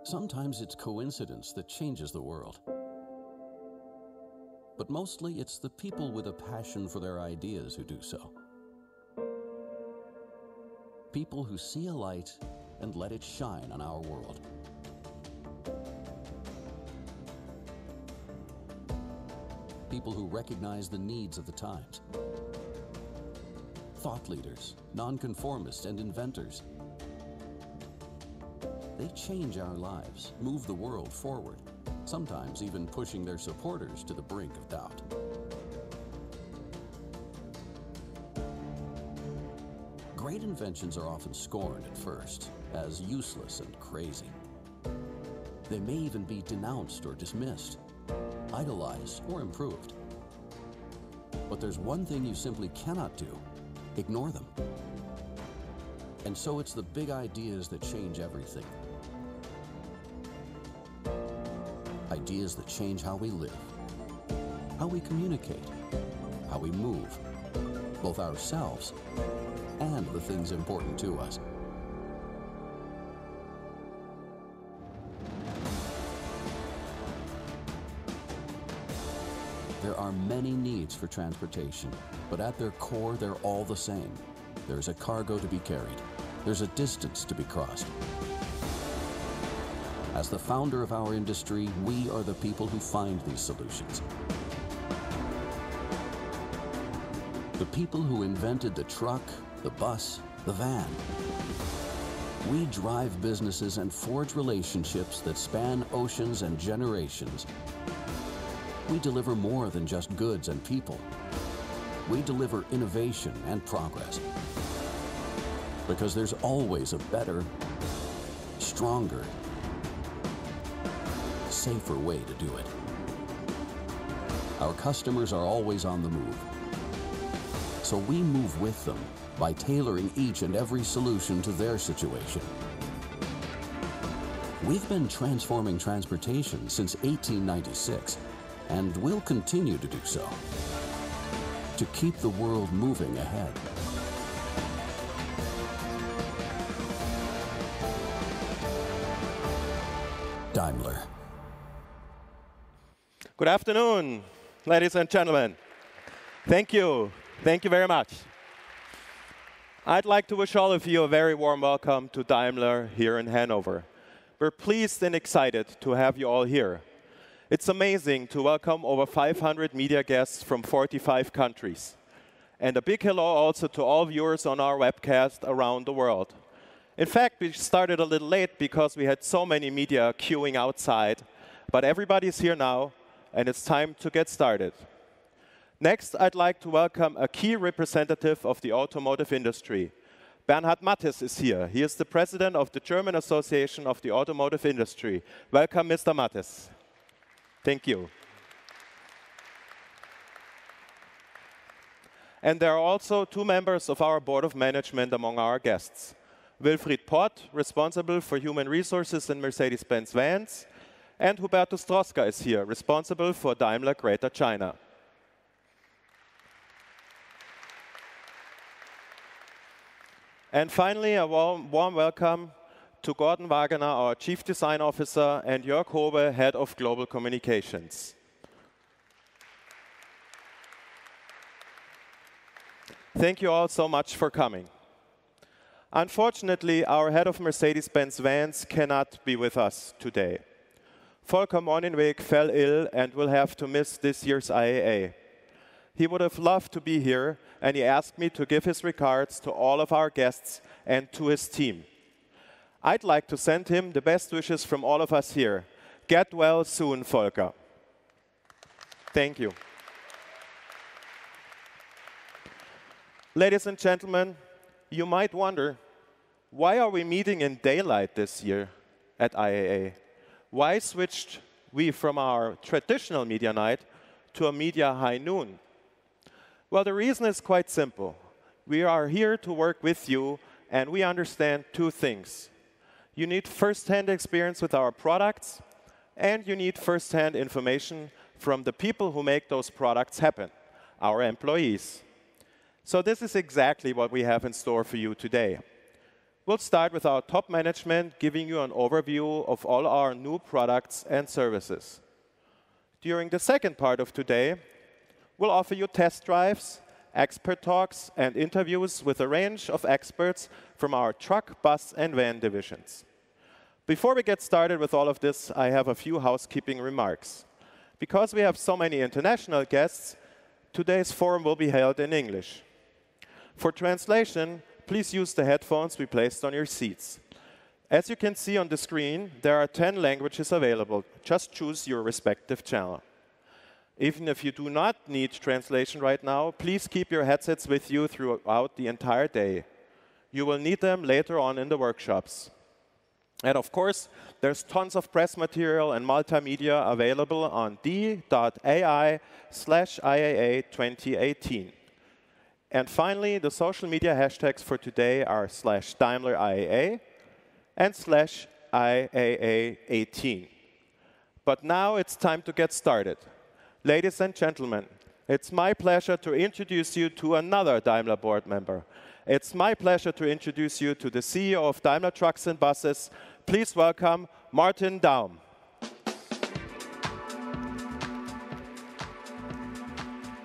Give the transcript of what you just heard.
Sometimes it's coincidence that changes the world. But mostly it's the people with a passion for their ideas who do so. People who see a light and let it shine on our world. People who recognize the needs of the times. Thought leaders, nonconformists, and inventors. They change our lives, move the world forward, sometimes even pushing their supporters to the brink of doubt. Great inventions are often scorned at first as useless and crazy. They may even be denounced or dismissed, idolized or improved. But there's one thing you simply cannot do: ignore them. And so it's the big ideas that change everything. Ideas that change how we live, how we communicate, how we move, both ourselves and the things important to us. There are many needs for transportation, but at their core, they're all the same. There's a cargo to be carried. There's a distance to be crossed. As the founder of our industry, we are the people who find these solutions. The people who invented the truck, the bus, the van. We drive businesses and forge relationships that span oceans and generations. We deliver more than just goods and people. We deliver innovation and progress. Because there's always a better, stronger, safer way to do it. Our customers are always on the move. So we move with them by tailoring each and every solution to their situation. We've been transforming transportation since 1896, and we'll continue to do so, to keep the world moving ahead. Daimler. Good afternoon, ladies and gentlemen. Thank you. Thank you very much. I'd like to wish all of you a very warm welcome to Daimler here in Hanover. We're pleased and excited to have you all here. It's amazing to welcome over 500 media guests from 45 countries. And a big hello also to all viewers on our webcast around the world. In fact, we started a little late because we had so many media queuing outside, but everybody's here now, and it's time to get started. Next, I'd like to welcome a key representative of the automotive industry. Bernhard Mattes is here. He is the president of the German Association of the Automotive Industry. Welcome, Mr. Mattes. Thank you. And there are also two members of our board of management among our guests. Wilfried Pott, responsible for human resources in Mercedes-Benz Vans, and Hubertus Troska is here, responsible for Daimler Greater China. And finally, a warm welcome to Gordon Wagener, our Chief Design Officer, and Jörg Hobe, Head of Global Communications. Thank you all so much for coming. Unfortunately, our head of Mercedes-Benz Vans cannot be with us today. Volker Monenweg fell ill and will have to miss this year's IAA. He would have loved to be here, and he asked me to give his regards to all of our guests and to his team. I'd like to send him the best wishes from all of us here. Get well soon, Volker. Thank you. Ladies and gentlemen, you might wonder, why are we meeting in daylight this year at IAA? Why switched we from our traditional media night to a media high noon? Well, the reason is quite simple. We are here to work with you, and we understand two things. You need first-hand experience with our products, and you need first-hand information from the people who make those products happen, our employees. So this is exactly what we have in store for you today. We'll start with our top management giving you an overview of all our new products and services. During the second part of today, we'll offer you test drives, expert talks, and interviews with a range of experts from our truck, bus, and van divisions. Before we get started with all of this, I have a few housekeeping remarks. Because we have so many international guests, today's forum will be held in English. For translation, please use the headphones we placed on your seats. As you can see on the screen, there are 10 languages available. Just choose your respective channel. Even if you do not need translation right now, please keep your headsets with you throughout the entire day. You will need them later on in the workshops. And of course, there's tons of press material and multimedia available on d.ai/IAA2018. And finally, the social media hashtags for today are /DaimlerIAA and /IAA18. But now it's time to get started. Ladies and gentlemen, it's my pleasure to introduce you to another Daimler board member. It's my pleasure to introduce you to the CEO of Daimler Trucks and Buses. Please welcome Martin Daum.